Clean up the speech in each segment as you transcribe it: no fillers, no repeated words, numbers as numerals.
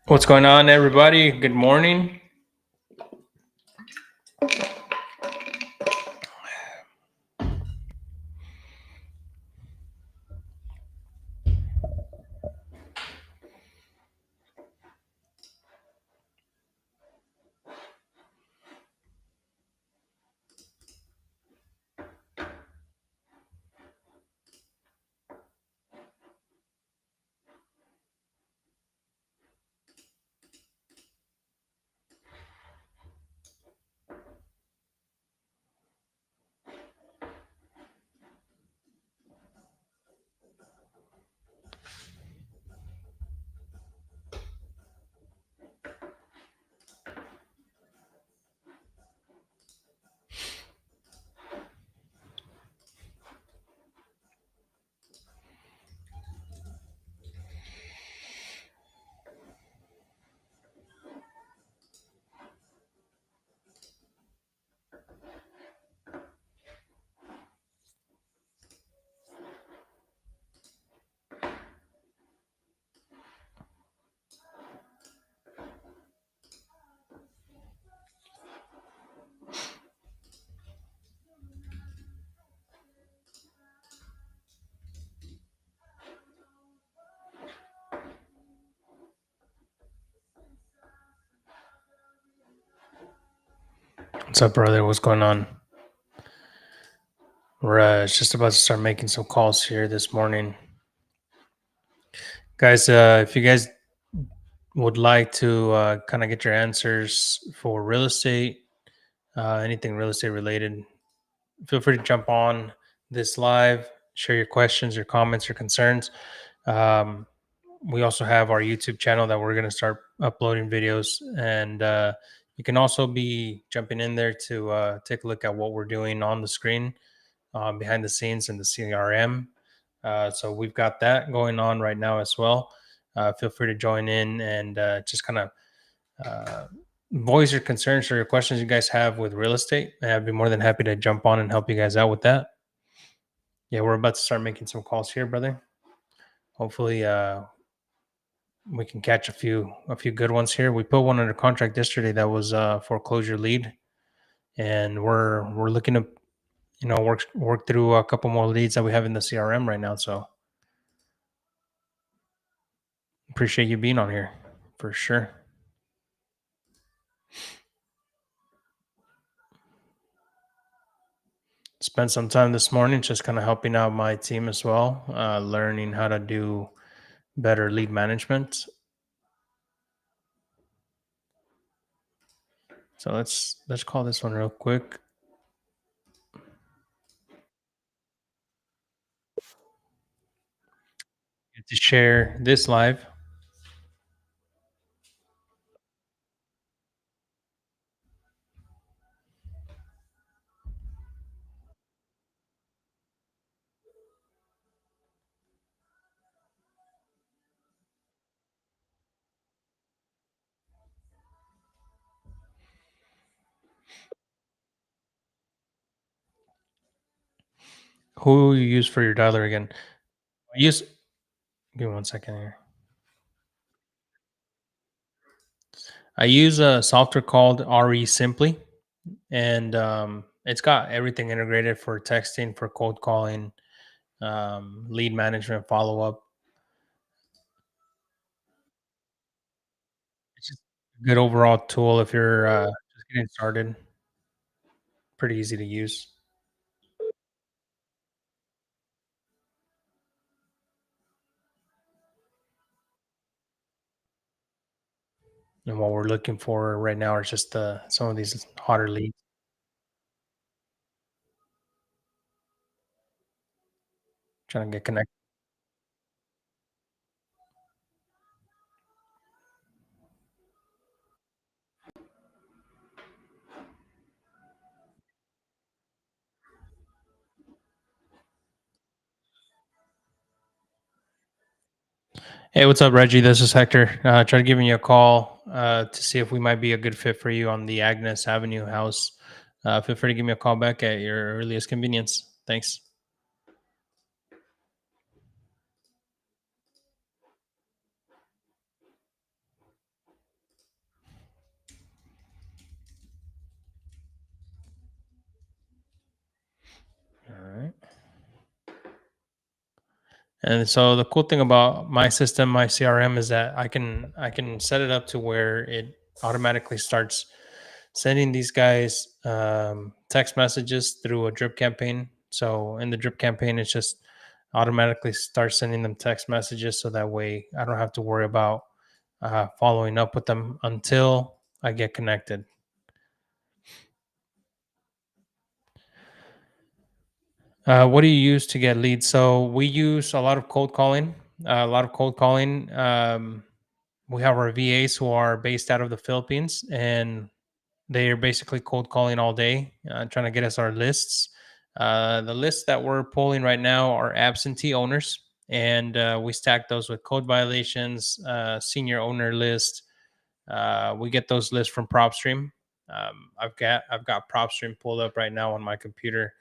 What's going on, everybody? Good morning. What's up, brother? What's going on? We're just about to start making some calls here this morning. Guys, if you guys would like to kind of get your answers for real estate, anything real estate related, feel free to jump on this live, share your questions, your comments, your concerns. Um, we also have our YouTube channel that we're going to start uploading videos, and you can also be jumping in there to take a look at what we're doing on the screen, behind the scenes in the CRM. So we've got that going on right now as well. Feel free to join in and just kind of uh, voice your concerns or your questions you guys have with real estate. And I'd be more than happy to jump on and help you guys out with that. Yeah, we're about to start making some calls here, brother. Hopefully, we can catch a few good ones here. We put one under contract yesterday that was foreclosure lead, and we're looking to work through a couple more leads that we have in the CRM right now. So appreciate you being on here for sure. Spent some time this morning just kind of helping out my team as well, learning how to do better lead management. So let's call this one real quick. Get to share this live. Who you use for your dialer again? I use. Give me one second here. I use a software called RE Simply, and it's got everything integrated for texting, for cold calling, lead management, follow up. It's just a good overall tool if you're just getting started. Pretty easy to use. And what we're looking for right now is just some of these hotter leads. Trying to get connected. Hey, what's up, Reggie? This is Hector. Try to giving you a call to see if we might be a good fit for you on the Agnes Avenue house. Feel free to give me a call back at your earliest convenience. Thanks. And so the cool thing about my system, my CRM, is that I can set it up to where it automatically starts sending these guys text messages through a drip campaign. So in the drip campaign, it's just automatically starts sending them text messages, so that way I don't have to worry about following up with them until I get connected. What do you use to get leads? So we use a lot of cold calling. A lot of cold calling. We have our VAs who are based out of the Philippines, and they are basically cold calling all day, trying to get us our lists. The lists that we're pulling right now are absentee owners, and we stack those with code violations, senior owner list. We get those lists from PropStream. I've got PropStream pulled up right now on my computer,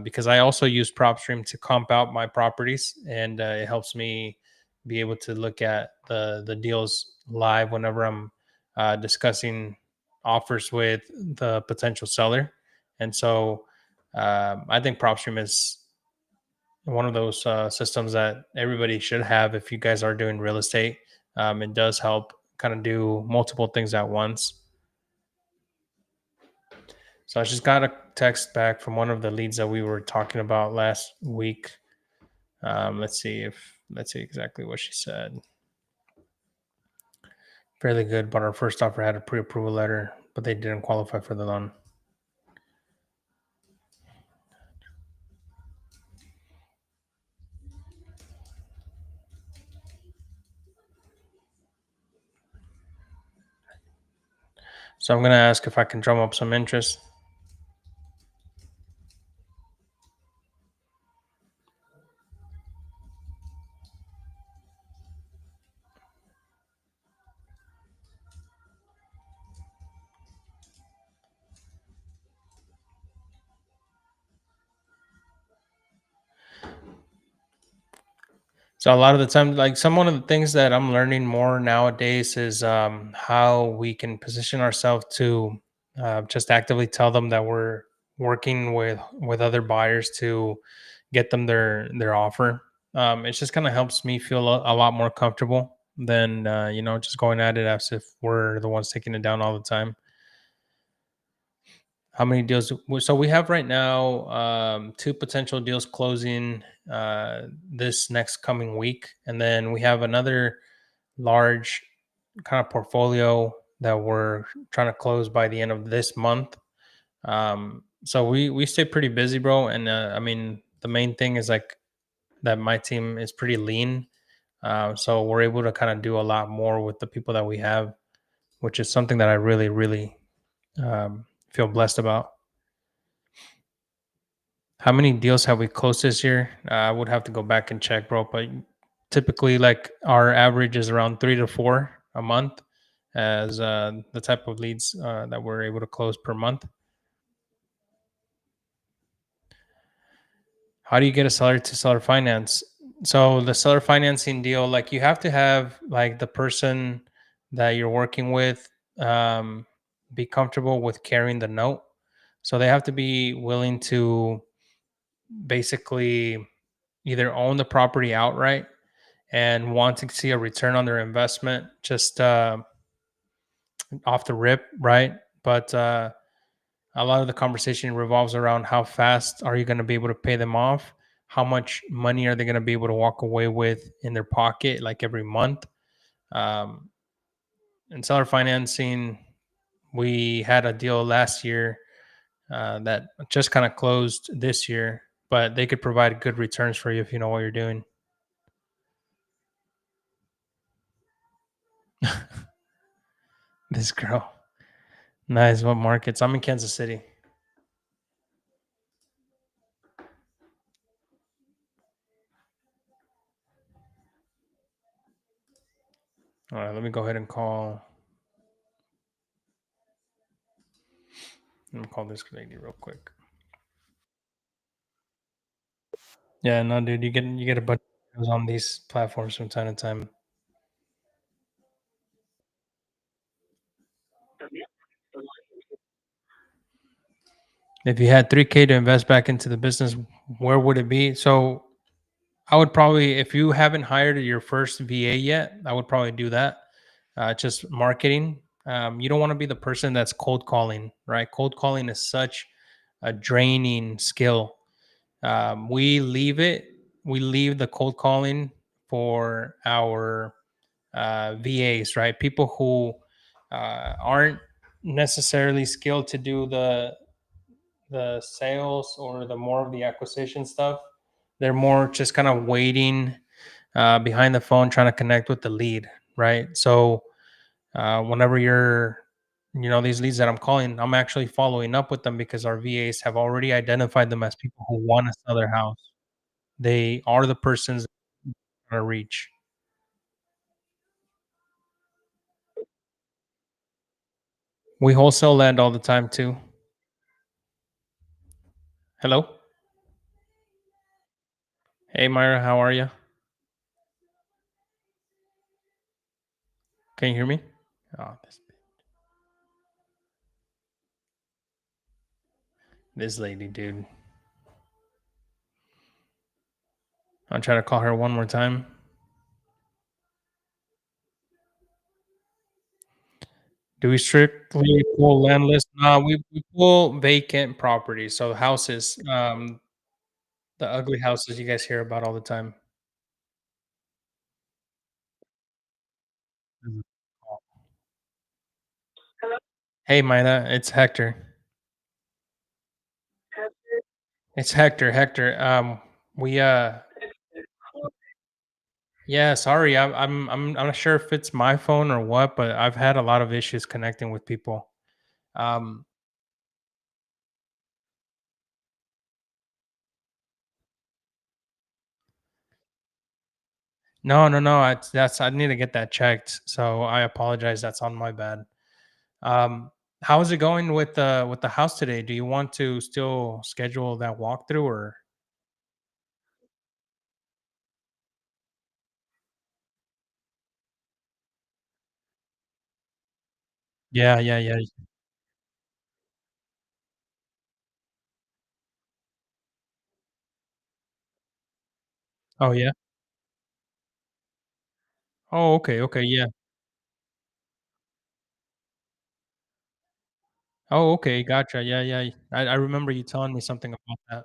because I also use PropStream to comp out my properties, and it helps me be able to look at the deals live whenever I'm discussing offers with the potential seller. And so I think PropStream is one of those systems that everybody should have if you guys are doing real estate. It does help kind of do multiple things at once. So I just got a text back from one of the leads that we were talking about last week. Let's see exactly what she said. Fairly good, but our first offer had a pre-approval letter, but they didn't qualify for the loan. So I'm gonna ask if I can drum up some interest. So a lot of the time, like some one of the things that I'm learning more nowadays is how we can position ourselves to just actively tell them that we're working with other buyers to get them their offer. It just kind of helps me feel a lot more comfortable than just going at it as if we're the ones taking it down all the time. How many deals? So we have right now two potential deals closing this next coming week, and then we have another large kind of portfolio that we're trying to close by the end of this month. So we stay pretty busy, bro. And I mean, the main thing is like that my team is pretty lean, so we're able to kind of do a lot more with the people that we have, which is something that I really, really feel blessed about. How many deals have we closed this year? I would have to go back and check, bro. But typically, like our average is around 3 to 4 a month, as the type of leads that we're able to close per month. How do you get a seller to seller finance? So the seller financing deal, like you have to have like the person that you're working with be comfortable with carrying the note. So they have to be willing to basically either own the property outright and want to see a return on their investment just off the rip, right? But a lot of the conversation revolves around how fast are you going to be able to pay them off? How much money are they going to be able to walk away with in their pocket, like every month? Um, and seller financing, we had a deal last year that just kind of closed this year, but they could provide good returns for you if you know what you're doing. This girl. Nice. What markets? I'm in Kansas City. All right, let me go ahead and let me call this lady real quick. Yeah, no, dude, you get a bunch of videos on these platforms from time to time. If you had 3K to invest back into the business, where would it be? So I would probably, if you haven't hired your first VA yet, I would probably do that. Just marketing. You don't want to be the person that's cold calling, right? Cold calling is such a draining skill. We leave it. We leave the cold calling for our VAs, right? People who aren't necessarily skilled to do the sales or the more of the acquisition stuff. They're more just kind of waiting behind the phone, trying to connect with the lead, right? So whenever these leads that I'm calling, I'm actually following up with them because our VAs have already identified them as people who want to sell their house. They are the persons to reach. We wholesale land all the time too. Hello, hey Myra, how are you? Can you hear me? Oh, this lady, dude. I'll try to call her one more time. Do we strictly pull land list? No, we pull vacant properties, so houses, the ugly houses you guys hear about all the time. Mhm. Hey, Mina, it's Hector. It's Hector. Hector. We yeah. Sorry, I'm not sure if it's my phone or what, but I've had a lot of issues connecting with people. Um, no, no, no. I need to get that checked. So I apologize. That's on my bad. Um, how is it going with the house today? Do you want to still schedule that walkthrough or? Yeah, yeah, yeah. Oh, yeah? Oh, okay, okay, yeah. Oh, okay, gotcha. Yeah, yeah. I remember you telling me something about that.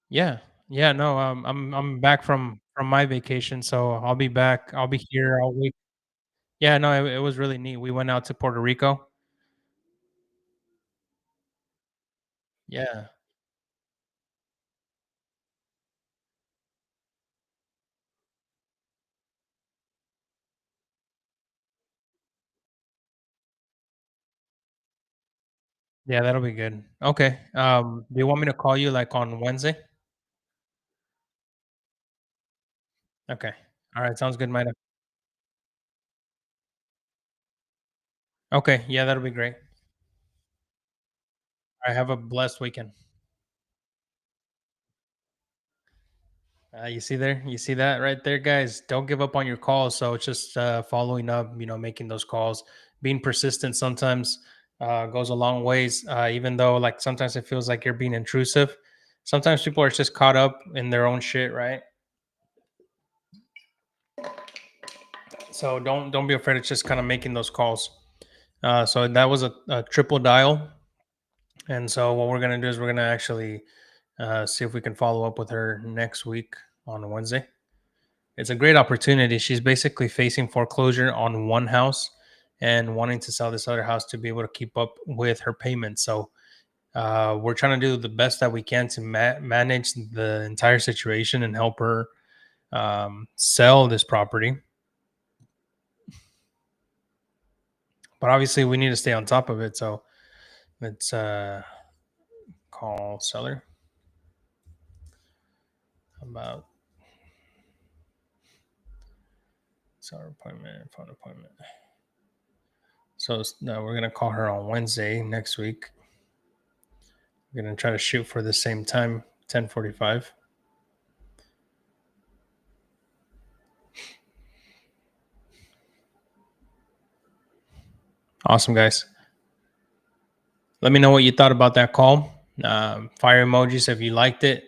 Yeah. Yeah, no, I'm back from my vacation, so I'll be back. I'll be here all week. Yeah, no, it was really neat. We went out to Puerto Rico. Yeah. Yeah, that'll be good. Okay. Do you want me to call you, like, on Wednesday? Okay. Alright, sounds good, Maida. Okay, yeah, that'll be great. Alright, have a blessed weekend. You see there? You see that right there, guys? Don't give up on your calls. So it's just following up, making those calls, being persistent sometimes goes a long ways. Even though, like, sometimes it feels like you're being intrusive. Sometimes people are just caught up in their own shit, right? So don't be afraid of just kind of making those calls. So that was a triple dial, and so what we're gonna do is we're gonna actually see if we can follow up with her next week on Wednesday. It's a great opportunity. She's basically facing foreclosure on one house and wanting to sell this other house to be able to keep up with her payments. So we're trying to do the best that we can to manage the entire situation and help her sell this property. But obviously, we need to stay on top of it. So let's call seller about seller appointment, phone appointment. So no, we're gonna call her on Wednesday next week. We're gonna try to shoot for the same time, 10:45. Awesome, guys. Let me know what you thought about that call. Fire emojis if you liked it.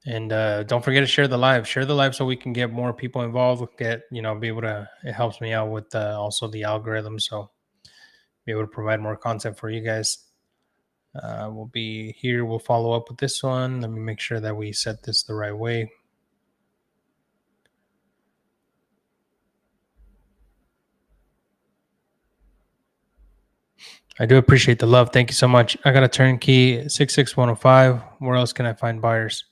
And don't forget to share the live. Share the live so we can get more people involved. Get be able to. It helps me out with also the algorithm, so be able to provide more content for you guys. We'll be here. We'll follow up with this one. Let me make sure that we set this the right way. I do appreciate the love. Thank you so much. I got a turnkey 66105. Where else can I find buyers?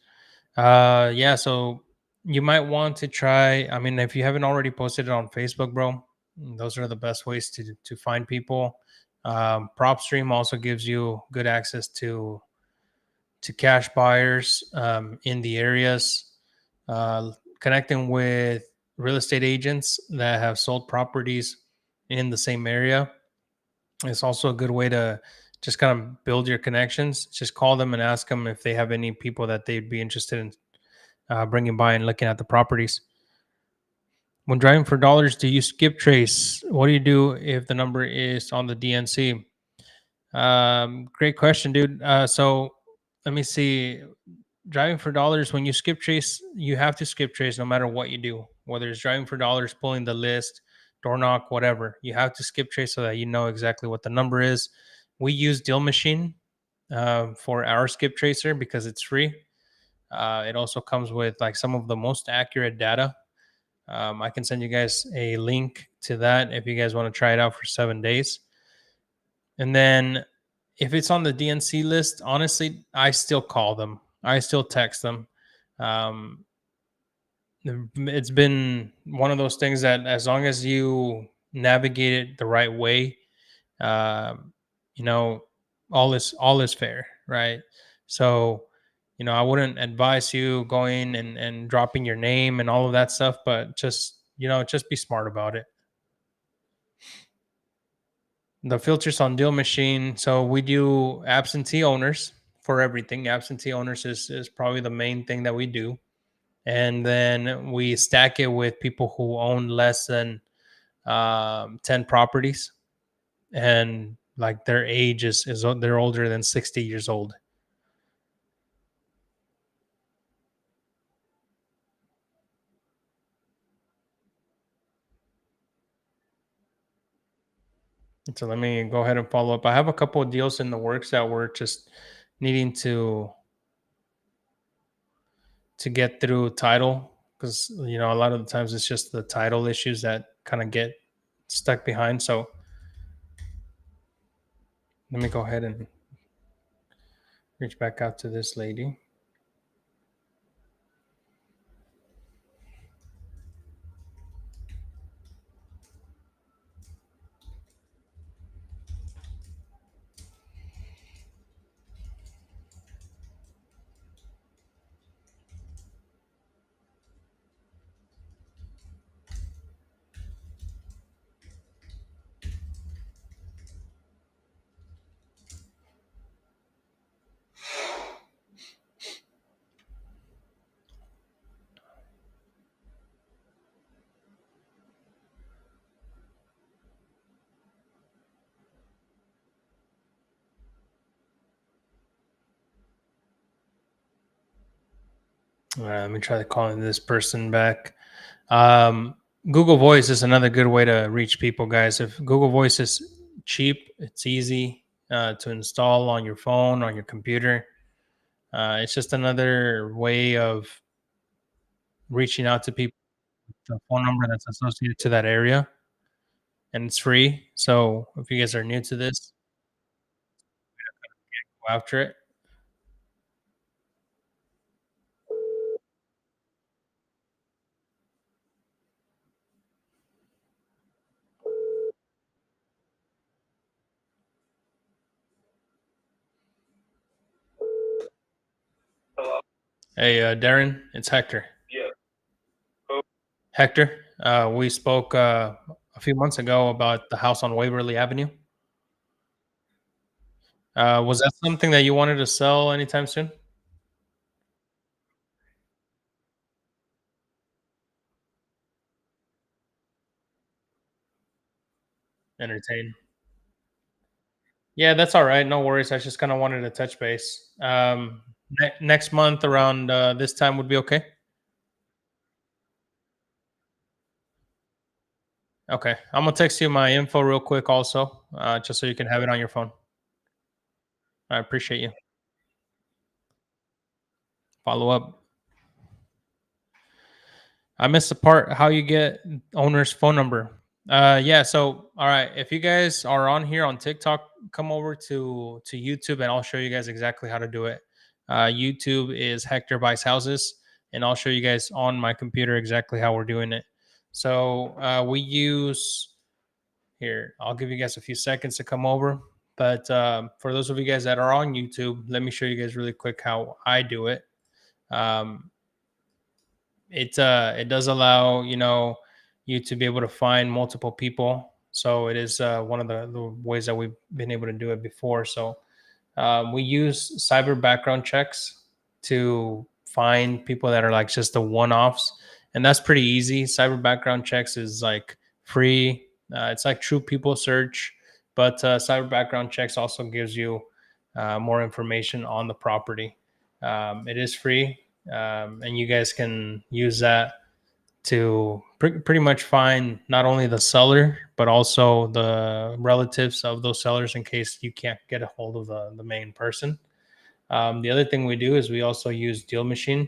Yeah, so you might want to try. I mean, if you haven't already posted it on Facebook, bro, those are the best ways to find people. PropStream also gives you good access to cash buyers in the areas. Connecting with real estate agents that have sold properties in the same area. It's also a good way to just kind of build your connections. Just call them and ask them if they have any people that they'd be interested in bringing by and looking at the properties. When driving for dollars, do you skip trace? What do you do if the number is on the DNC? Great question, dude. So let me see. Driving for dollars, when you skip trace, you have to skip trace no matter what you do, whether it's driving for dollars, pulling the list, door knock, whatever. You have to skip trace so that you know exactly what the number is. We use Deal Machine for our skip tracer because it's free. It also comes with like some of the most accurate data. I can send you guys a link to that if you guys want to try it out for 7 days. And then if it's on the DNC list, honestly, I still call them. I still text them. Um, it's been one of those things that as long as you navigate it the right way, um, you know, all is fair, right? So, I wouldn't advise you going and dropping your name and all of that stuff, but just be smart about it. The filters on Deal Machine. So we do absentee owners for everything. Absentee owners is probably the main thing that we do. And then we stack it with people who own less than 10 properties. And like their age is they're older than 60 years old. So let me go ahead and follow up. I have a couple of deals in the works that we're just needing to get through title because a lot of the times it's just the title issues that kind of get stuck behind. So let me go ahead and reach back out to this lady. All right, let me try calling this person back. Um, Google Voice is another good way to reach people, guys. If Google Voice is cheap, it's easy to install on your phone, on your computer. It's just another way of reaching out to people with the phone number that's associated to that area, and it's free. So if you guys are new to this, go after it. Hey, Darren, it's Hector. Hector, we spoke a few months ago about the house on Waverly Avenue. Was that something that you wanted to sell anytime soon? entertain. Yeah, that's all right. No worries. I just kind of wanted to touch base. Next month around this time would be okay. Okay, I'm gonna text you my info real quick, also, just so you can have it on your phone. I appreciate you. Follow up. I missed the part how you get owner's phone number. Yeah. So, all right, if you guys are on here on TikTok, come over to YouTube, and I'll show you guys exactly how to do it. YouTube is Hector Buys Houses, and I'll show you guys on my computer exactly how we're doing it. So we use here. I'll give you guys a few seconds to come over. But for those of you guys that are on YouTube, let me show you guys really quick how I do it. Um, it does allow you to be able to find multiple people, so it is one of the ways that we've been able to do it before. So we use cyber background checks to find people that are like just the one-offs, and that's pretty easy. Cyber background checks is like free. It's like True People Search, but cyber background checks also gives you more information on the property. It is free, and you guys can use that to pretty much find not only the seller but also the relatives of those sellers in case you can't get a hold of the main person. The other thing we do is we also use Deal Machine,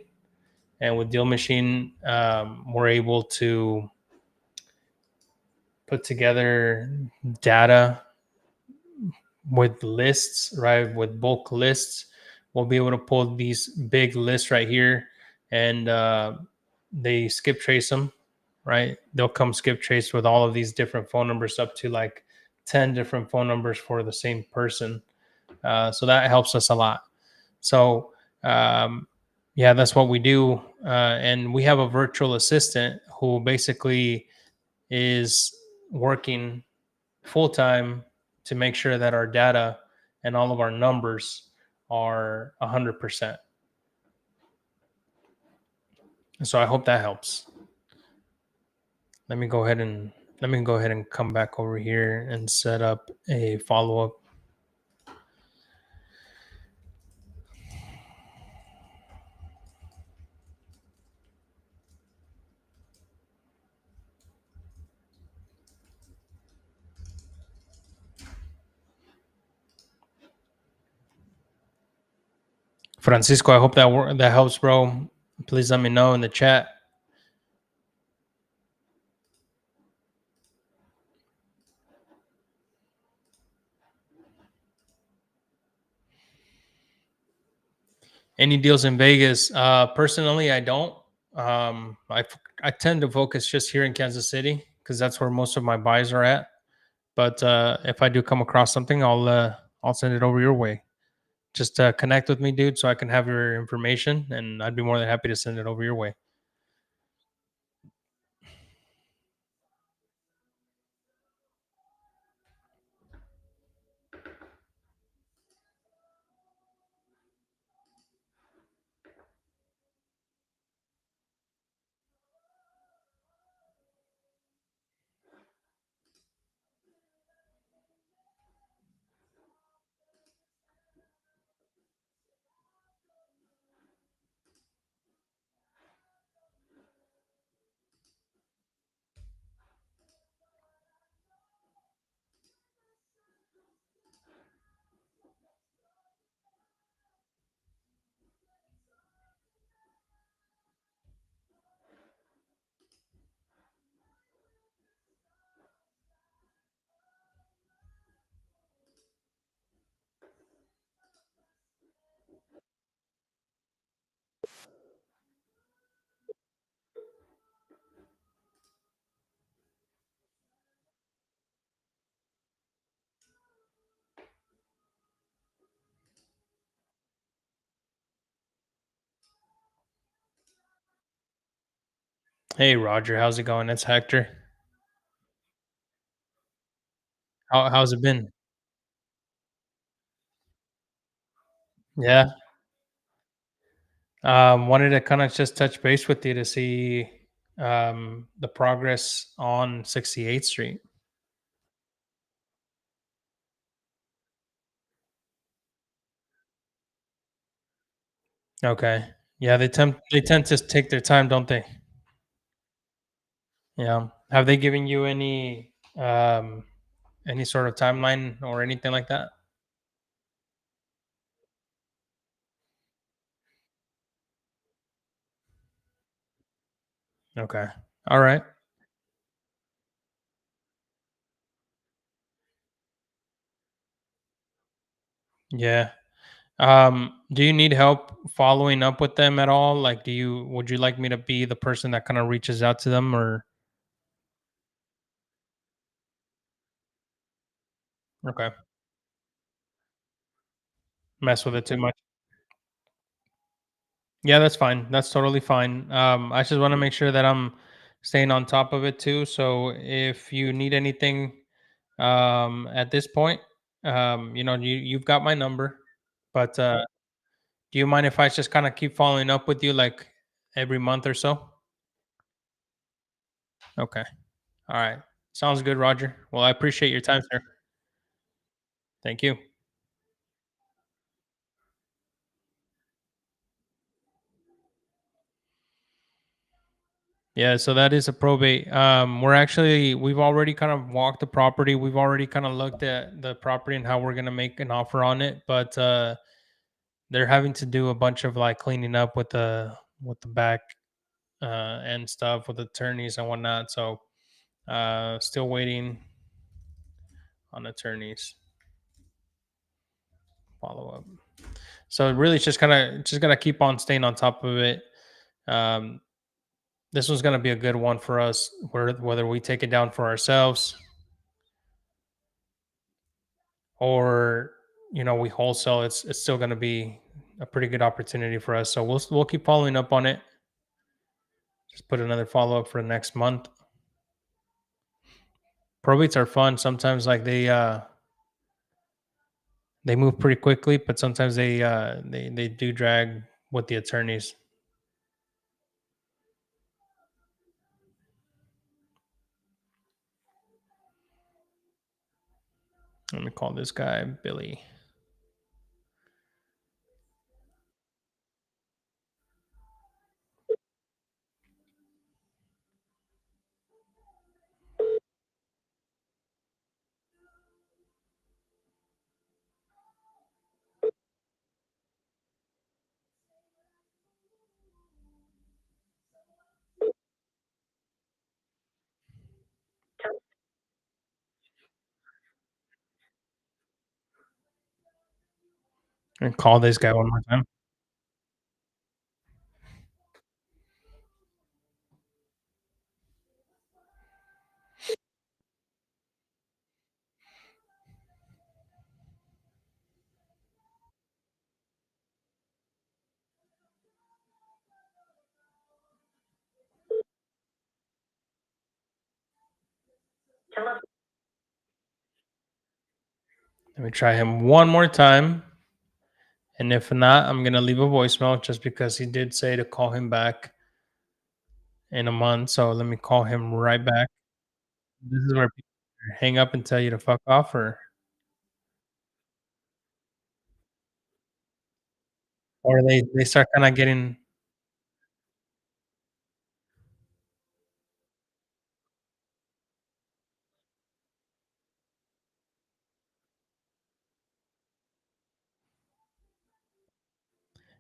and with Deal Machine, we're able to put together data with lists, right? With bulk lists, we'll be able to pull these big lists right here, and they skip trace them, right? They'll come skip trace with all of these different phone numbers, up to like 10 different phone numbers for the same person. So that helps us a lot. So, yeah, that's what we do. And we have a virtual assistant who basically is working full time to make sure that our data and all of our numbers are 100%. So I hope that helps. Let me go ahead and come back over here and set up a follow up. Francisco, I hope that helps, bro. Please let me know in the chat. Any deals in Vegas? Personally, I don't. I tend to focus just here in Kansas City because that's where most of my buys are at. But if I do come across something, I'll send it over your way. Just connect with me, dude, so I can have your information, and I'd be more than happy to send it over your way. Hey, Roger, how's it going? It's Hector. How's it been? Yeah. Wanted to kind of just touch base with you to see the progress on 68th Street. Okay. Yeah, they tend to take their time, don't they? Yeah. Have they given you any sort of timeline or anything like that? Okay. All right. Yeah. Do you need help following up with them at all? Like, would you like me to be the person that kind of reaches out to them, or okay, mess with it too much? Yeah, that's fine. That's totally fine. I just want to make sure that I'm staying on top of it too. So if you need anything at this point, you've got my number. But do you mind if I just kind of keep following up with you like every month or so? Okay. All right. Sounds good, Roger. Well, I appreciate your time, sir. Thank you. Yeah, so that is a probate. We've already kind of walked the property. We've already kind of looked at the property and how we're gonna make an offer on it, but they're having to do a bunch of like cleaning up with the back and stuff with attorneys and whatnot. So still waiting on attorneys follow up. So really, it's just gotta keep on staying on top of it. Um, this one's gonna be a good one for us, whether we take it down for ourselves or we wholesale. It's still going to be a pretty good opportunity for us. So we'll keep following up on it. Just put another follow up for next month. Probates are fun. Sometimes like they move pretty quickly, but sometimes they do drag with the attorneys. Let me call this guy Billy and call this guy one more time. Let me try him one more time. And if not, I'm gonna leave a voicemail just because he did say to call him back in a month. So let me call him right back. This is where people hang up and tell you to fuck off, or they start kinda getting,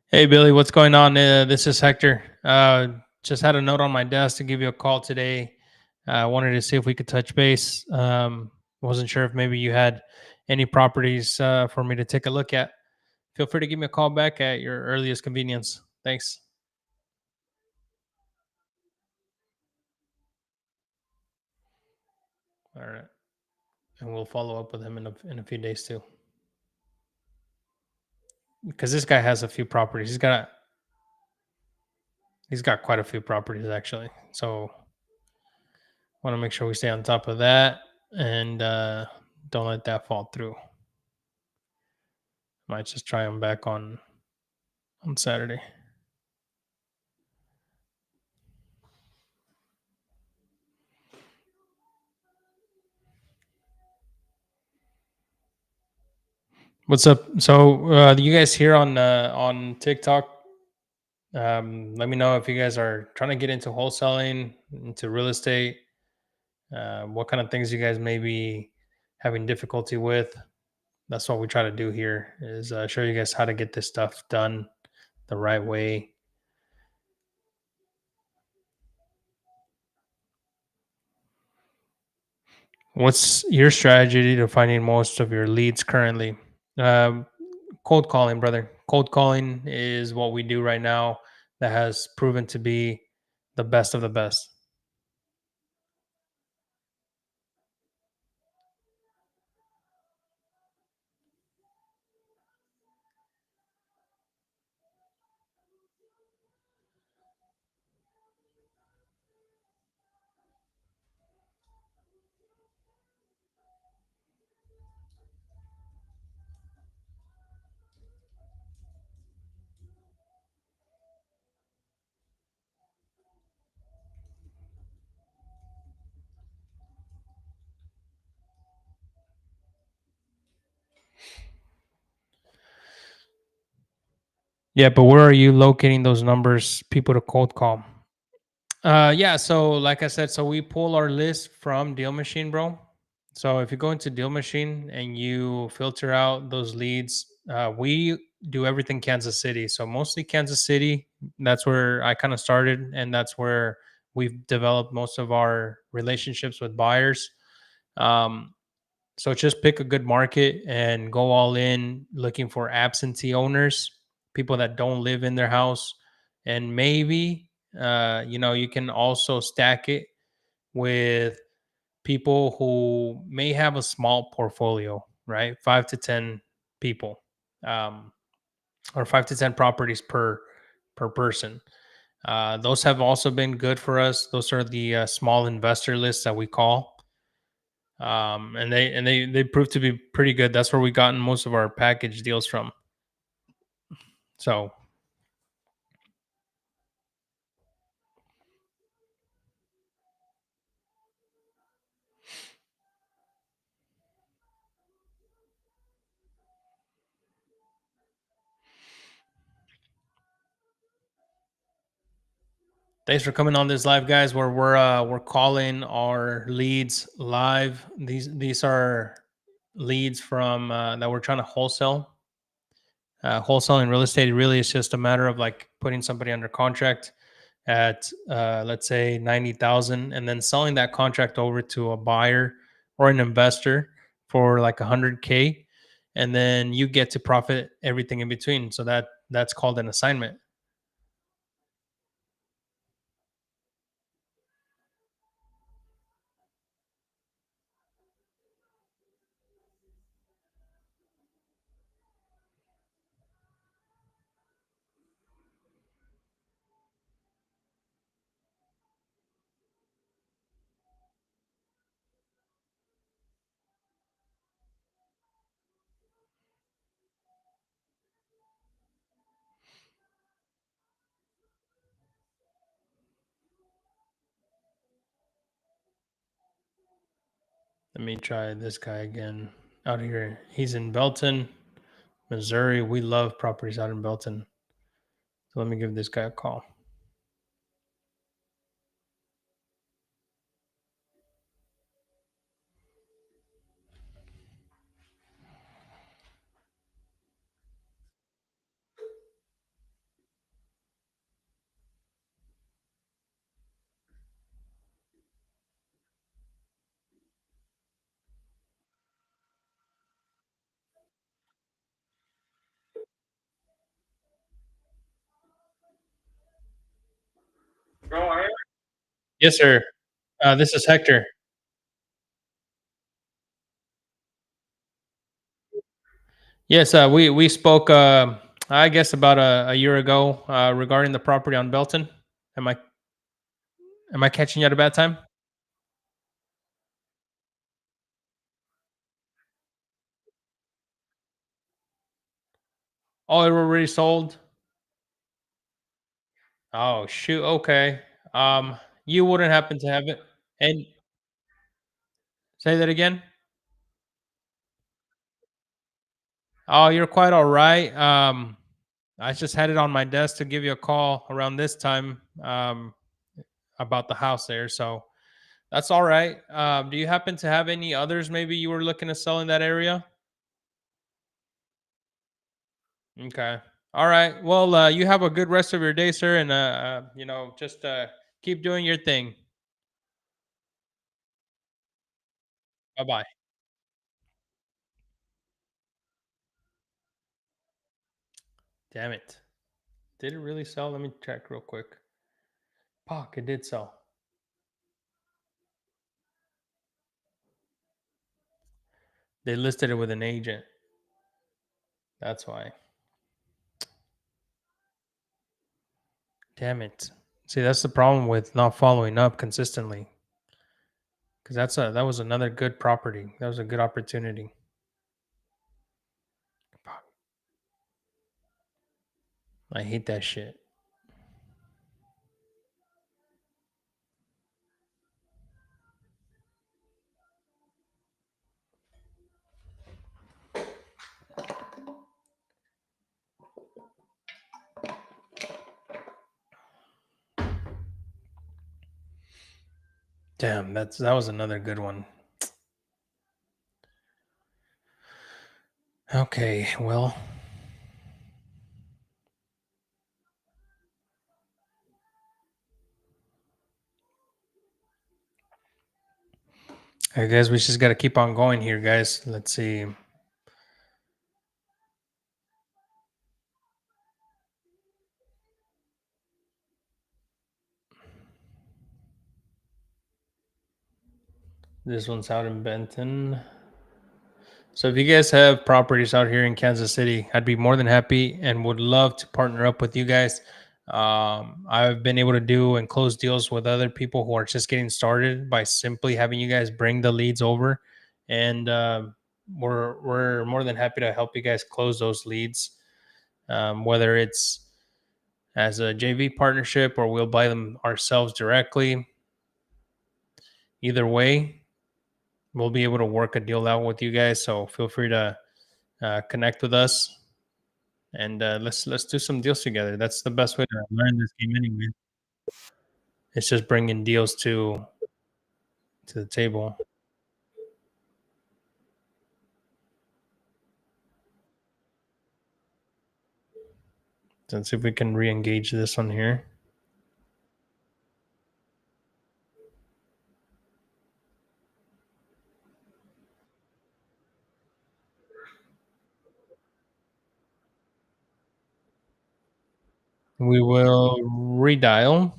"Hey, Billy, what's going on? This is Hector. Just had a note on my desk to give you a call today. I wanted to see if we could touch base. Wasn't sure if maybe you had any properties for me to take a look at. Feel free to give me a call back at your earliest convenience. Thanks." All right, and we'll follow up with him in a few days too, because this guy has a few properties. He's got quite a few properties actually. So want to make sure we stay on top of that and don't let that fall through. Might just try him back on Saturday. What's up? So you guys here on TikTok? Let me know if you guys are trying to get into wholesaling, into real estate, what kind of things you guys may be having difficulty with. That's what we try to do here is show you guys how to get this stuff done the right way. What's your strategy to finding most of your leads currently? Um, Cold calling, brother. Cold calling is what we do right now that has proven to be the best of the best. Yeah, but where are you locating those numbers, people to cold call? Yeah, so like I said, so we pull our list from Deal Machine, bro. So if you go into Deal Machine and you filter out those leads, we do everything Kansas City. So mostly Kansas City. That's where I kind of started, and that's where we've developed most of our relationships with buyers. Um, so just pick a good market and go all in looking for absentee owners, people that don't live in their house. And maybe, you can also stack it with people who may have a small portfolio, right? 5 to 10 people, um, or 5 to 10 properties per person. Those have also been good for us. Those are the small investor lists that we call, and they proved to be pretty good. That's where we gotten most of our package deals from. So thanks for coming on this live, guys. Where we're calling our leads live. These are leads from that we're trying to wholesale. Wholesaling real estate really is just a matter of like putting somebody under contract at let's say 90,000, and then selling that contract over to a buyer or an investor for like 100K, and then you get to profit everything in between. So that's called an assignment. Let me try this guy again out here. He's in Belton, Missouri. We love properties out in Belton. So let me give this guy a call. Yes, sir. This is Hector. Yes, we spoke. I guess about a year ago regarding the property on Belton. Am I am I catching you at a bad time? Oh, it already sold. Oh shoot. Okay. You wouldn't happen to have it. And say that again. Oh, you're quite all right. I just had it on my desk to give you a call around this time about the house there. So that's all right. Do you happen to have any others maybe you were looking to sell in that area? Okay. All right. Well, you have a good rest of your day, sir, and just keep doing your thing. Bye bye. Damn it! Did it really sell? Let me check real quick. Fuck, it did sell. They listed it with an agent. That's why. Damn it! See, that's the problem with not following up consistently. Because that was another good property. That was a good opportunity. Fuck, I hate that shit. Damn, that was another good one. Okay, well, I guess we just got to keep on going here, guys. Let's see. This one's out in Benton. So if you guys have properties out here in Kansas City, I'd be more than happy and would love to partner up with you guys. I've been able to do and close deals with other people who are just getting started by simply having you guys bring the leads over, and we're more than happy to help you guys close those leads, whether it's as a JV partnership or we'll buy them ourselves directly. Either way, we'll be able to work a deal out with you guys. So feel free to connect with us, and let's do some deals together. That's the best way to learn this game anyway. It's just bringing deals to the table. Let's see if we can re-engage this one here. We will redial.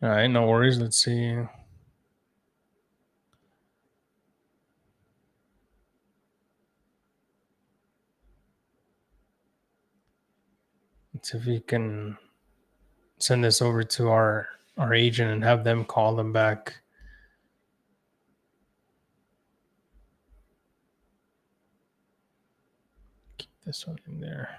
All right, no worries. Let's see. Let's see if we can send this over to our agent and have them call them back. Keep this one in there.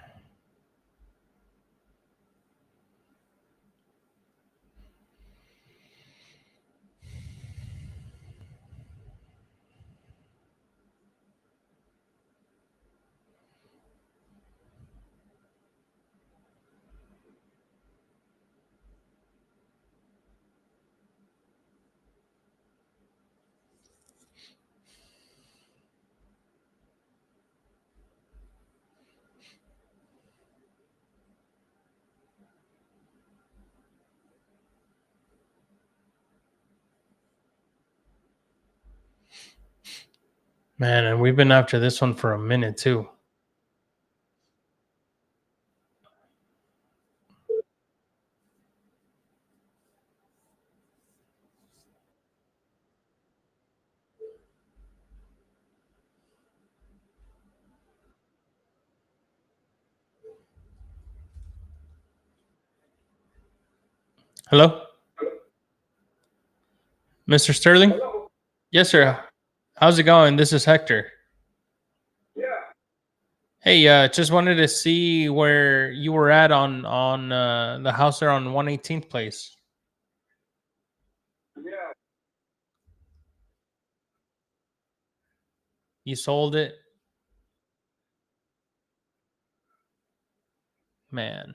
Man, and we've been after this one for a minute too. Hello, Mr. Sterling. Yes, sir. How's it going? This is Hector. Hey, just wanted to see where you were at on the house there on 118th Place. You sold it, man.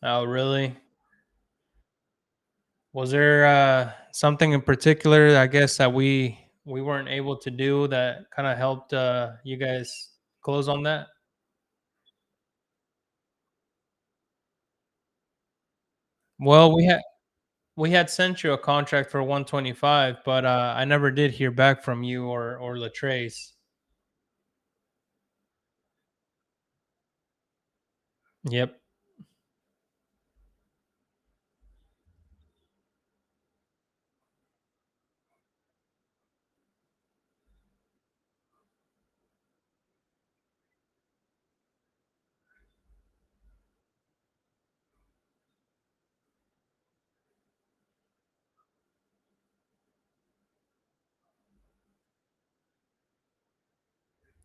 Oh, really? Was there something in particular, I guess, that we weren't able to do that kind of helped you guys close on that? Well, we had sent you a contract for 125, but I never did hear back from you or Latrace. Yep.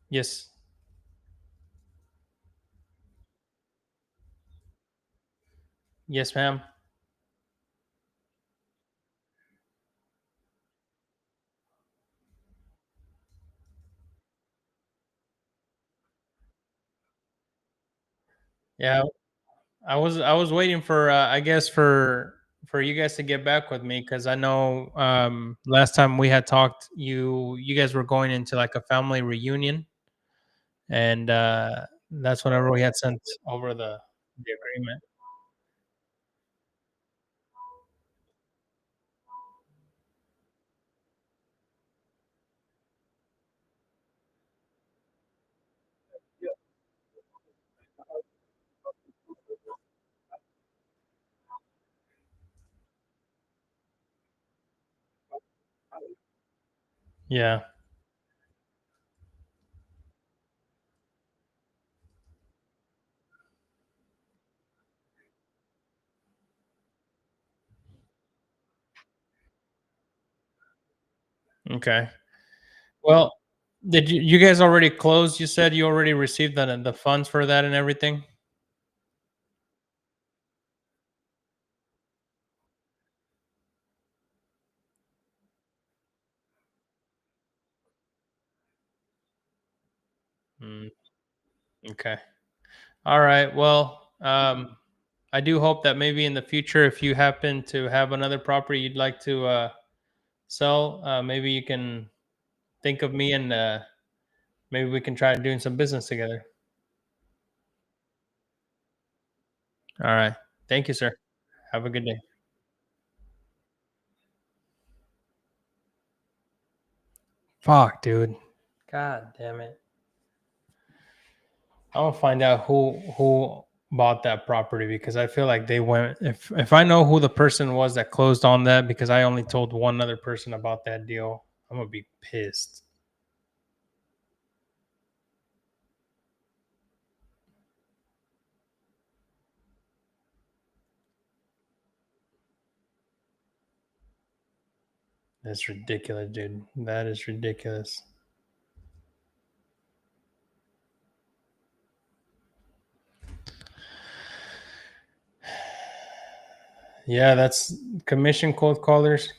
Yes. Yes, ma'am. Yeah, I was waiting for I guess for you guys to get back with me because I know last time we had talked, you guys were going into like a family reunion, and that's whenever we had sent over the agreement. Yeah. Okay. Well, did you guys already close? You said you already received the funds for that and everything. Mm, okay. All right. Well, I do hope that maybe in the future, if you happen to have another property you'd like to sell, maybe you can think of me and maybe we can try doing some business together. All right. Thank you, sir. Have a good day. Fuck, dude. God damn it. I want to find out who bought that property because I feel like they went. If I know who the person was that closed on that, because I only told one other person about that deal, I'm gonna be pissed. That's ridiculous, dude. That is ridiculous. Yeah, that's commission cold callers.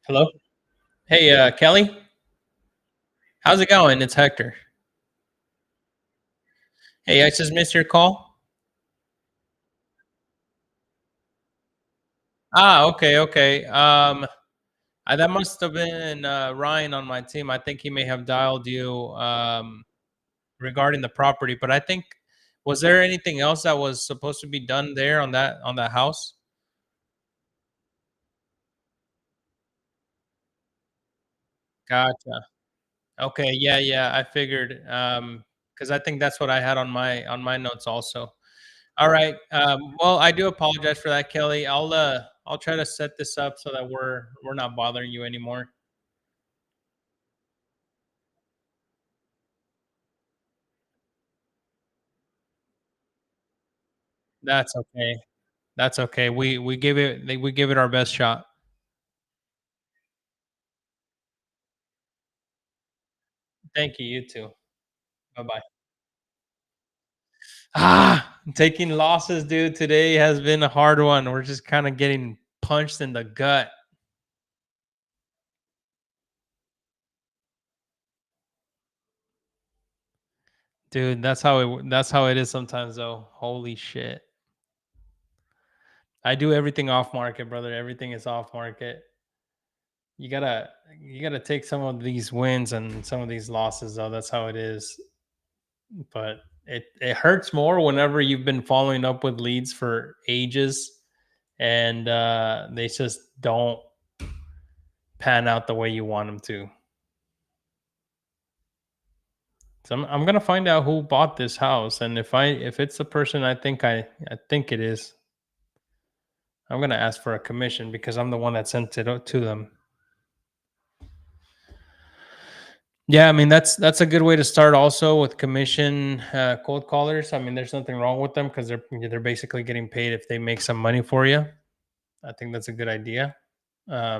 Hello. Hey, Kelly. How's it going? It's Hector. Hey, I just missed your call. Ah, okay, okay. That must have been Ryan on my team. I think he may have dialed you regarding the property, but I think Was there anything else that was supposed to be done there on that house? Gotcha. Okay, yeah, yeah, I figured, because I think that's what I had on my notes also. Alright, well, I do apologize for that, Kelly. I'll try to set this up so that we're not bothering you anymore. That's okay. That's okay. We give it our best shot. Thank you, you too. Bye-bye. Taking losses, dude, today has been a hard one. We're just kinda getting punched in the gut. Dude, that's how it is sometimes though. Holy shit. I do everything off market, brother. Everything is off market. You gotta you gotta take some of these wins and some of these losses though. That's how it is. But it hurts more whenever you've been following up with leads for ages and they just don't pan out the way you want them to. So I'm gonna find out who bought this house, and if it's the person I think it is, I'm gonna ask for a commission because I'm the one that sent it out to them. Yeah, I mean that's a good way to start also with commission cold callers. I mean, there's nothing wrong with them because they're basically getting paid if they make some money for you. I think that's a good idea.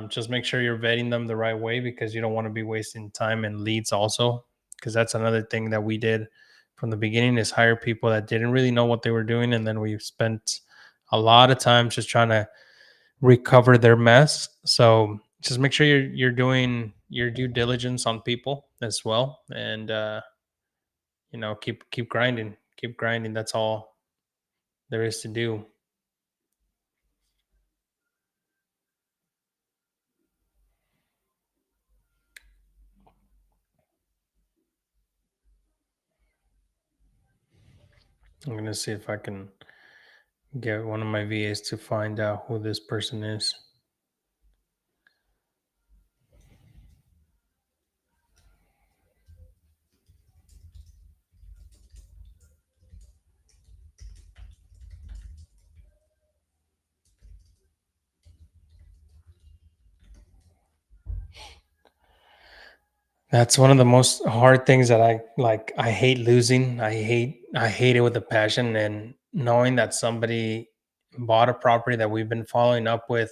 Just make sure you're vetting them the right way because you don't want to be wasting time and leads also. Because that's another thing that we did from the beginning is hire people that didn't really know what they were doing, and then we spent a lot of time just trying to recover their mess. So just make sure you're doing your due diligence on people as well, and keep grinding. That's all there is to do. I'm gonna see if I can get one of my VAs to find out who this person is. That's one of the most hard things that I like. I hate losing. I hate it with a passion. And knowing that somebody bought a property that we've been following up with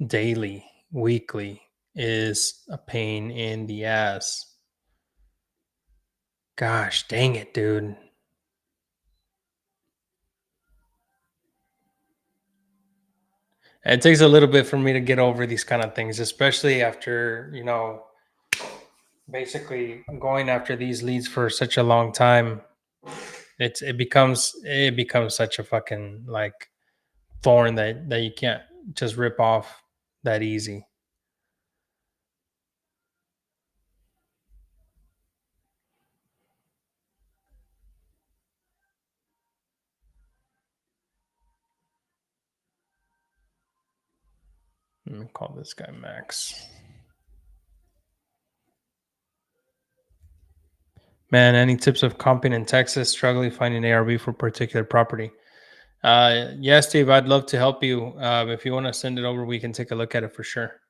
daily, weekly is a pain in the ass. Gosh, dang it, dude. It takes a little bit for me to get over these kind of things, especially after, basically going after these leads for such a long time. It becomes such a fucking like thorn that you can't just rip off that easy. Let me call this guy Max. Man, any tips of comping in Texas struggling finding ARV for particular property? Yeah, Steve, I'd love to help you. If you want to send it over, we can take a look at it for sure.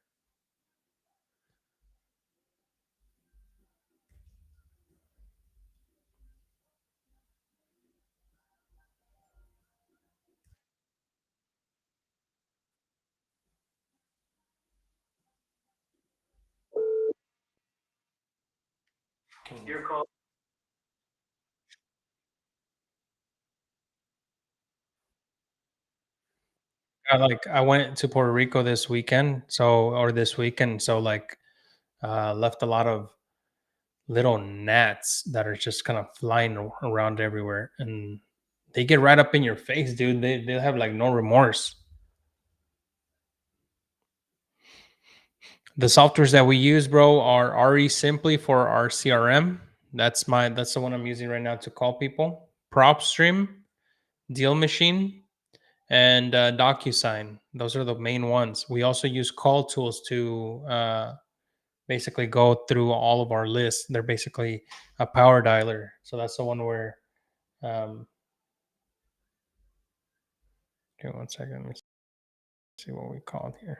Your call. Like I went to Puerto Rico this weekend, or this weekend, so like left a lot of little gnats that are just kind of flying around everywhere, and they get right up in your face, dude. They have like no remorse. The softwares that we use, bro, are RE Simply for our CRM. That's the one I'm using right now to call people. PropStream, Deal Machine, and DocuSign. Those are the main ones. We also use call tools to basically go through all of our lists. They're basically a power dialer. So that's the one where, um, give me one second. Let me see what we called here.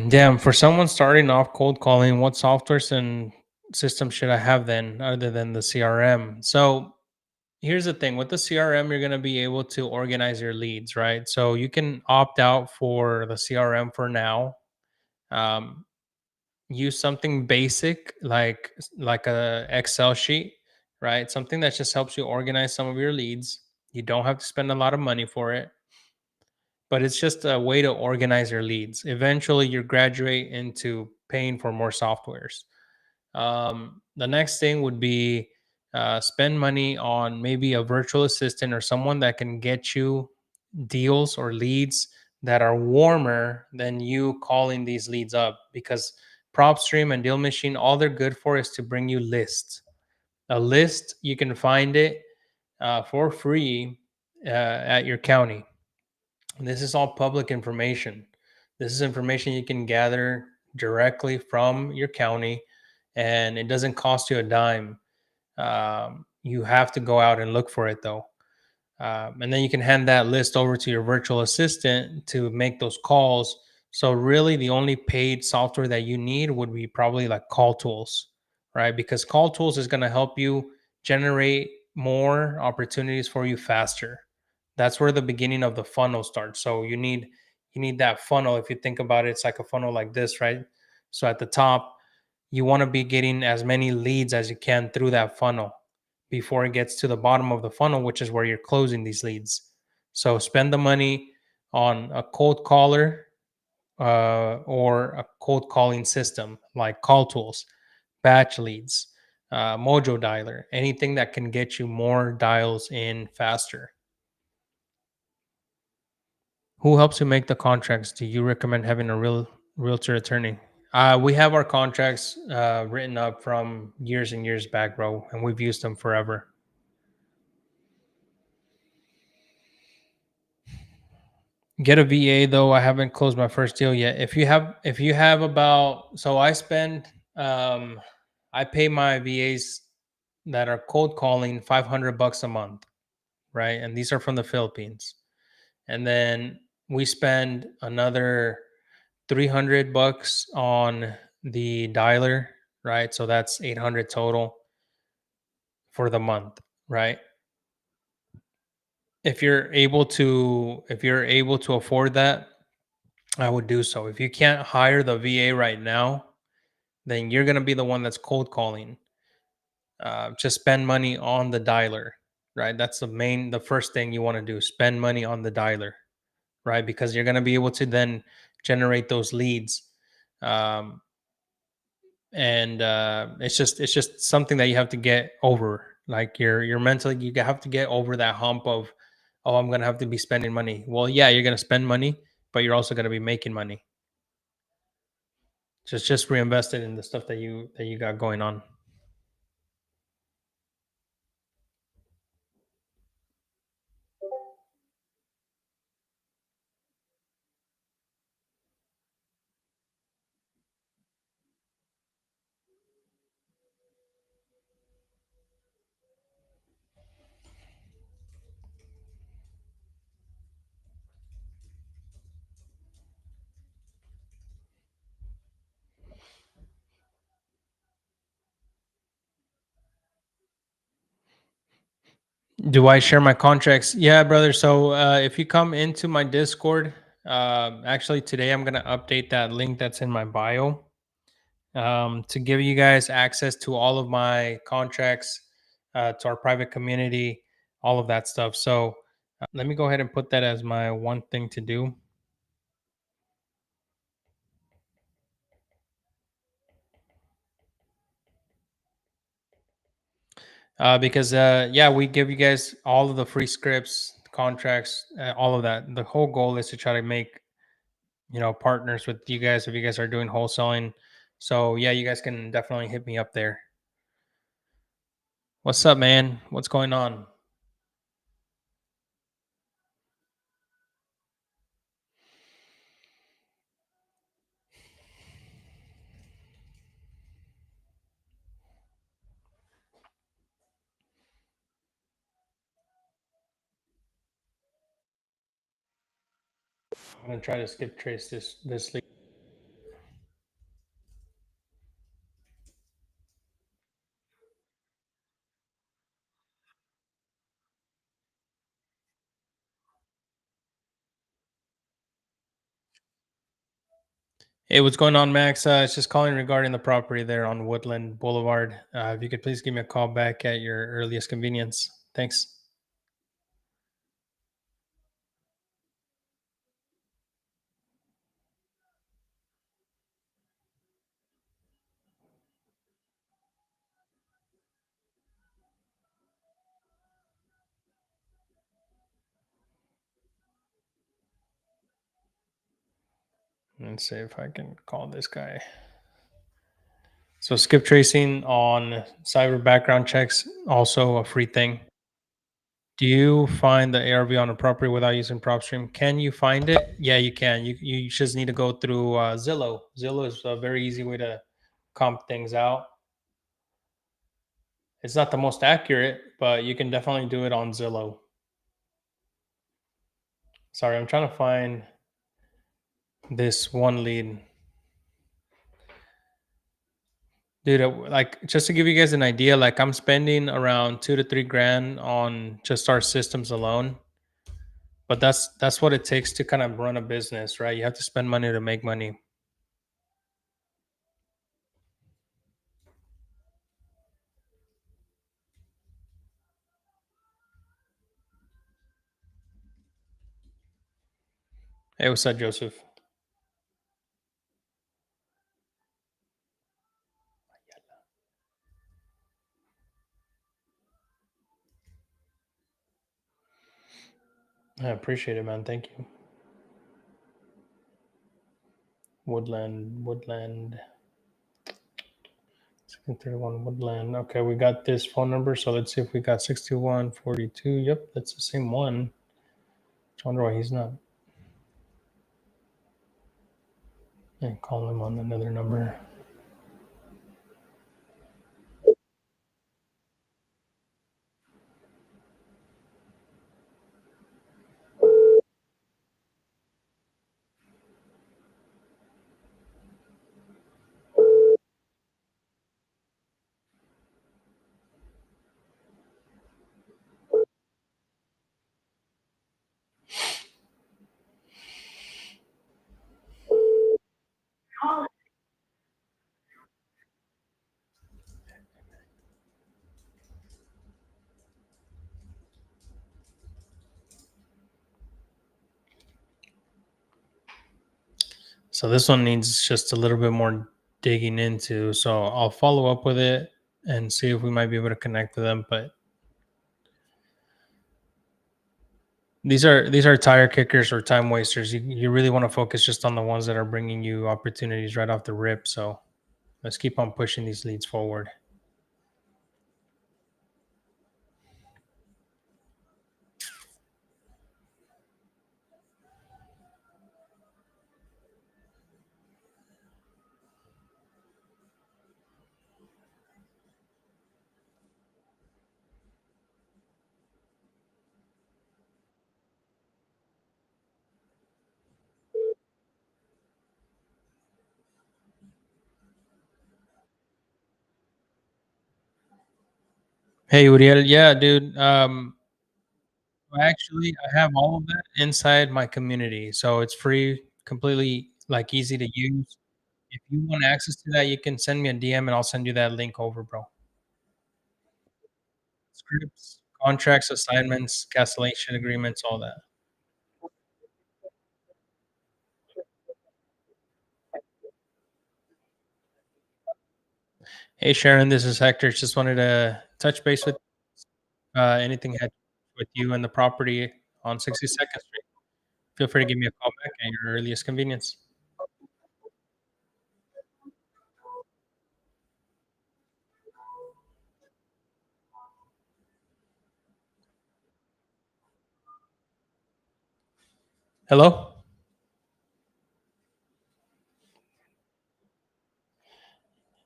Damn, for someone starting off cold calling, what softwares and systems should I have then other than the CRM? So here's the thing with the CRM, you're going to be able to organize your leads, right? So you can opt out for the CRM for now. Um, Use something basic like a Excel sheet, right? Something that just helps you organize some of your leads. You don't have to spend a lot of money for it, but it's just a way to organize your leads. Eventually, you graduate into paying for more softwares. The next thing would be spend money on maybe a virtual assistant or someone that can get you deals or leads that are warmer than you calling these leads up, because PropStream and Deal Machine, all they're good for is to bring you lists. A list, you can find it for free at your county. This is all public information. This is information you can gather directly from your county, and it doesn't cost you a dime. You have to go out and look for it though. And then you can hand that list over to your virtual assistant to make those calls. So really, the only paid software that you need would be probably like Call Tools, right? Because Call Tools is going to help you generate more opportunities for you faster. That's where the beginning of the funnel starts. So you need that funnel. If you think about it, it's like a funnel like this, right? So at the top, you want to be getting as many leads as you can through that funnel before it gets to the bottom of the funnel, which is where you're closing these leads. So spend the money on a cold caller or a cold calling system like Call Tools, Batch Leads, Mojo Dialer, anything that can get you more dials in faster. Who helps you make the contracts? Do you recommend having a realtor attorney? We have our contracts written up from years and years back, bro, and we've used them forever. Get a VA though. I haven't closed my first deal yet. If you have about, so I spend I pay my VAs that are cold calling $500 a month, right? And these are from the Philippines. And then we spend another $300 on the dialer, right? So that's 800 total for the month, right? If you're able to afford that, I would do so. If you can't hire the VA right now, then you're gonna be the one that's cold calling. Just spend money on the dialer, right? That's the first thing you want to do. Spend money on the dialer, right? Because you're gonna be able to then generate those leads. Um, and it's just something that you have to get over. Like you're mentally, you have to get over that hump of, oh, I'm gonna have to be spending money. Well, yeah, you're gonna spend money, but you're also gonna be making money. Just reinvest it in the stuff that you got going on. Do I share my contracts? Yeah, brother. So if you come into my Discord, actually today I'm gonna update that link that's in my bio to give you guys access to all of my contracts, to our private community, all of that stuff. So let me go ahead and put that as my one thing to do. Because yeah, we give you guys all of the free scripts, contracts, all of that. The whole goal is to try to make partners with you guys if you guys are doing wholesaling. So yeah, you guys can definitely hit me up there. What's up, man? What's going on? I'm gonna try to skip trace this lead. Hey, what's going on, Max? It's just calling regarding the property there on Woodland Boulevard. If you could please give me a call back at your earliest convenience. Thanks. Let's see if I can call this guy. So skip tracing on cyber background checks, also a free thing. Do you find the ARV on a property without using PropStream? Can you find it? Yeah, you can. You just need to go through Zillow. Zillow is a very easy way to comp things out. It's not the most accurate, but you can definitely do it on Zillow. Sorry, I'm trying to find this one lead. Dude, like just to give you guys an idea, like I'm spending around 2 to 3 grand on just our systems alone. But that's what it takes to kind of run a business, right? You have to spend money to make money. Hey, what's up, Joseph? I appreciate it, man. Thank you. Woodland, 31 Woodland. Okay, we got this phone number. So let's see if we got 6142. Yep, that's the same one. I wonder why he's not. And call him on another number. So this one needs just a little bit more digging into. So I'll follow up with it and see if we might be able to connect with them. But these are tire kickers or time wasters. You really want to focus just on the ones that are bringing you opportunities right off the rip. So let's keep on pushing these leads forward. Hey, Uriel. Yeah, dude. Actually, I have all of that inside my community, so it's free, completely like easy to use. If you want access to that, you can send me a DM and I'll send you that link over, bro. Scripts, contracts, assignments, cancellation agreements, all that. Hey, Sharon, this is Hector. Just wanted to touch base with Anything had with you and the property on 62nd Street. Feel free to give me a call back at your earliest convenience. Hello?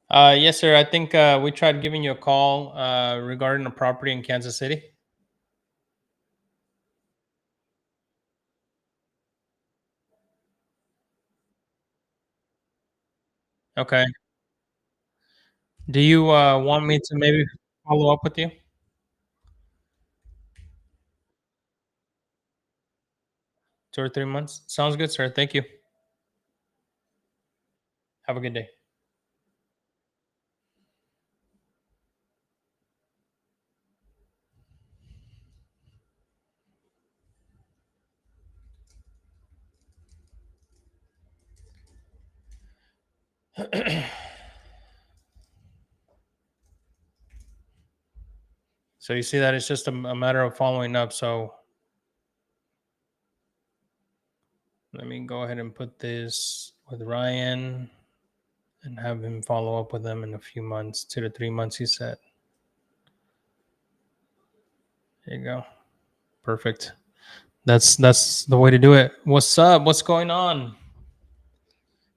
Yes, sir. I think we tried giving you a call regarding a property in Kansas City. Okay. Do you want me to maybe follow up with you? 2 or 3 months? Sounds good, sir. Thank you. Have a good day. So you see that it's just a matter of following up. So let me go ahead and put this with Ryan and have him follow up with them in a few months, 2 to 3 months, he said. There you go. Perfect. That's the way to do it. What's up? What's going on?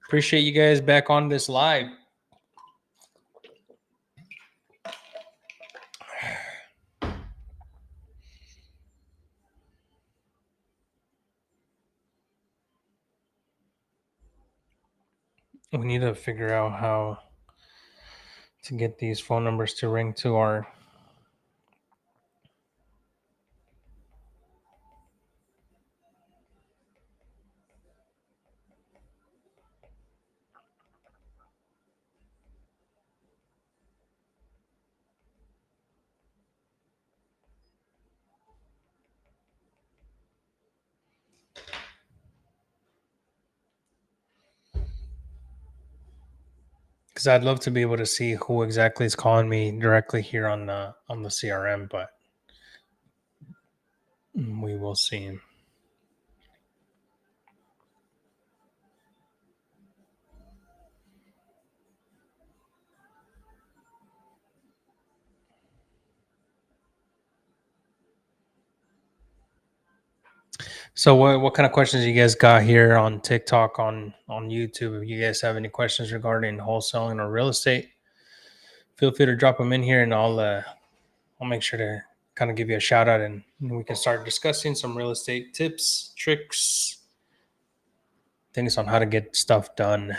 Appreciate you guys back on this live. We need to figure out how to get these phone numbers to ring to our. Because I'd love to be able to see who exactly is calling me directly here on the CRM, but we will see. So what kind of questions you guys got here on TikTok, on YouTube? If you guys have any questions regarding wholesaling or real estate, feel free to drop them in here, and I'll make sure to kind of give you a shout out, and we can start discussing some real estate tips, tricks, things on how to get stuff done.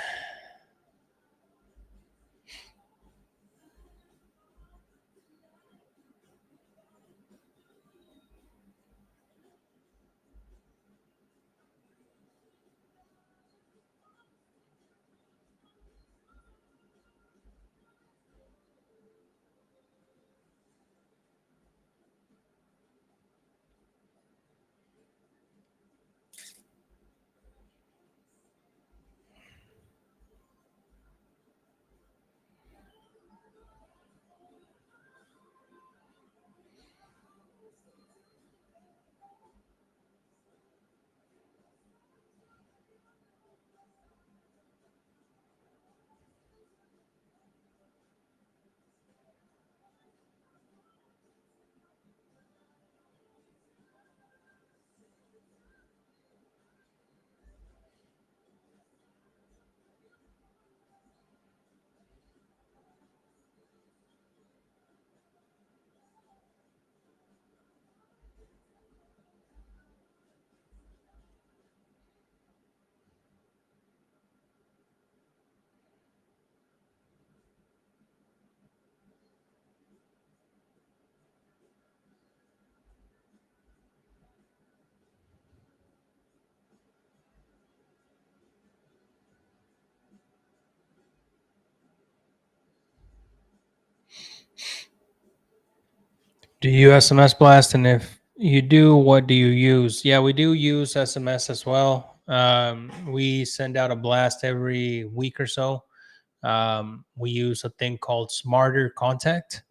Do you SMS blast? And if you do, what do you use? Yeah, we do use SMS as well. We send out a blast every week or so. We use a thing called Smarter Contact.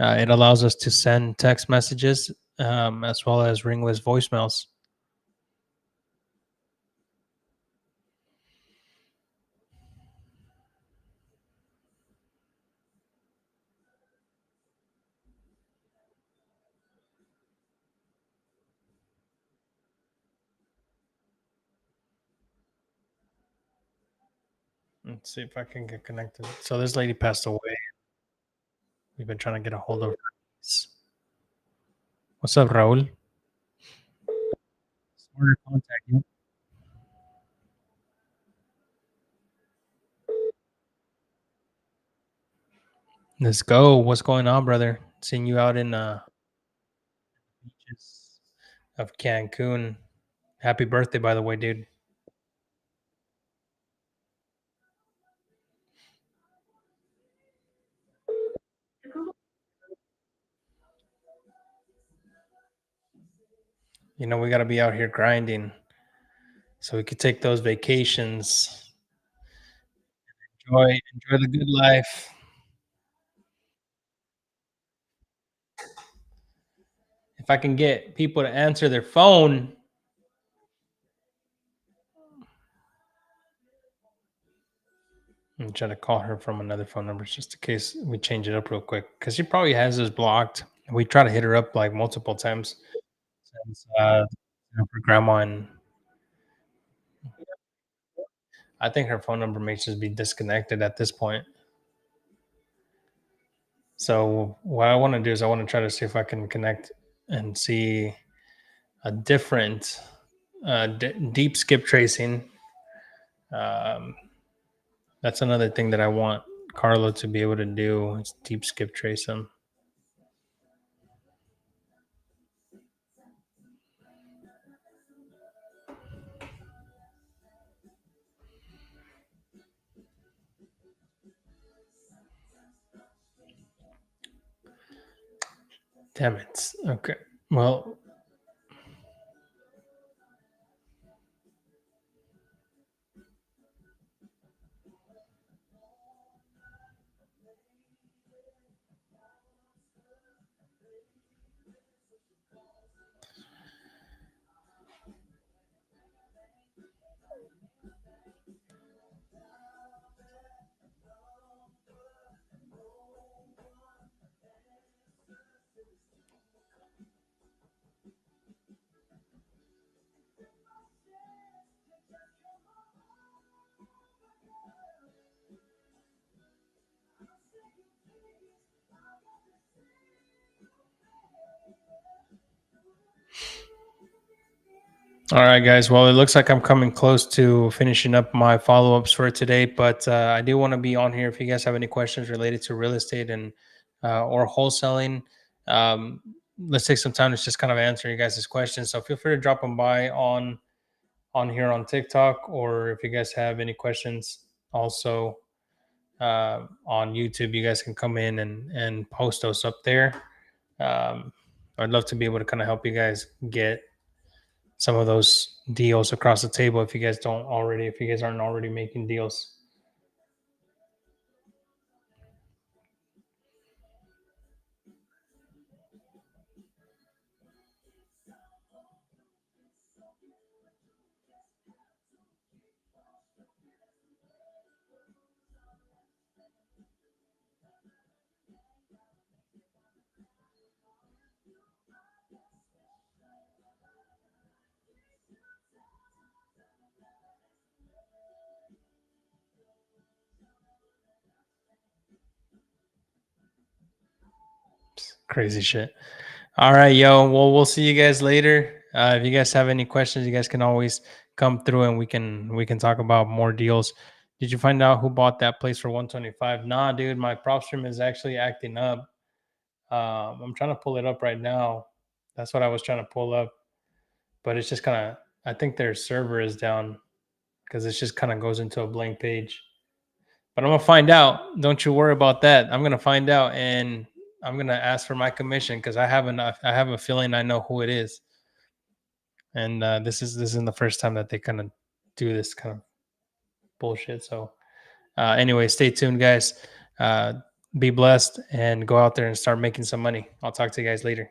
It allows us to send text messages as well as ringless voicemails. Let's see if I can get connected. So this lady passed away. We've been trying to get a hold of her. What's up, Raul? Where to contact you? Let's go. What's going on, brother? Seeing you out in beaches of Cancun. Happy birthday, by the way, dude. You know, we got to be out here grinding so we could take those vacations. Enjoy the good life. If I can get people to answer their phone, I'm trying to call her from another phone number just in case we change it up real quick because she probably has us blocked. We try to hit her up like multiple times since her grandma, and I think her phone number may just be disconnected at this point. So what I want to do is I want to try to see if I can connect and see a different deep skip tracing. Um, that's another thing that I want Carlo to be able to do is deep skip tracing. Damn it. Okay. Well, all right, guys. Well, it looks like I'm coming close to finishing up my follow ups for today, but I do want to be on here if you guys have any questions related to real estate and or wholesaling. Um, let's take some time to just kind of answer you guys' questions. So feel free to drop them by on here on TikTok, or if you guys have any questions, also on YouTube, you guys can come in and post those up there. Um, I'd love to be able to kind of help you guys get some of those deals across the table if you guys don't already, if you guys aren't already making deals. Crazy shit. All right, yo. Well, we'll see you guys later. If you guys have any questions, you guys can always come through and we can talk about more deals. Did you find out who bought that place for 125? Nah, dude, my prop stream is actually acting up. I'm trying to pull it up right now. That's what I was trying to pull up, but it's just kind of. I think their server is down because it just kind of goes into a blank page. But I'm gonna find out. Don't you worry about that. I'm gonna find out, and I'm gonna ask for my commission because I have enough. I have a feeling I know who it is, and this isn't the first time that they kind of do this kind of bullshit. So anyway, stay tuned, guys. Uh, Be blessed and go out there and start making some money. I'll talk to you guys later.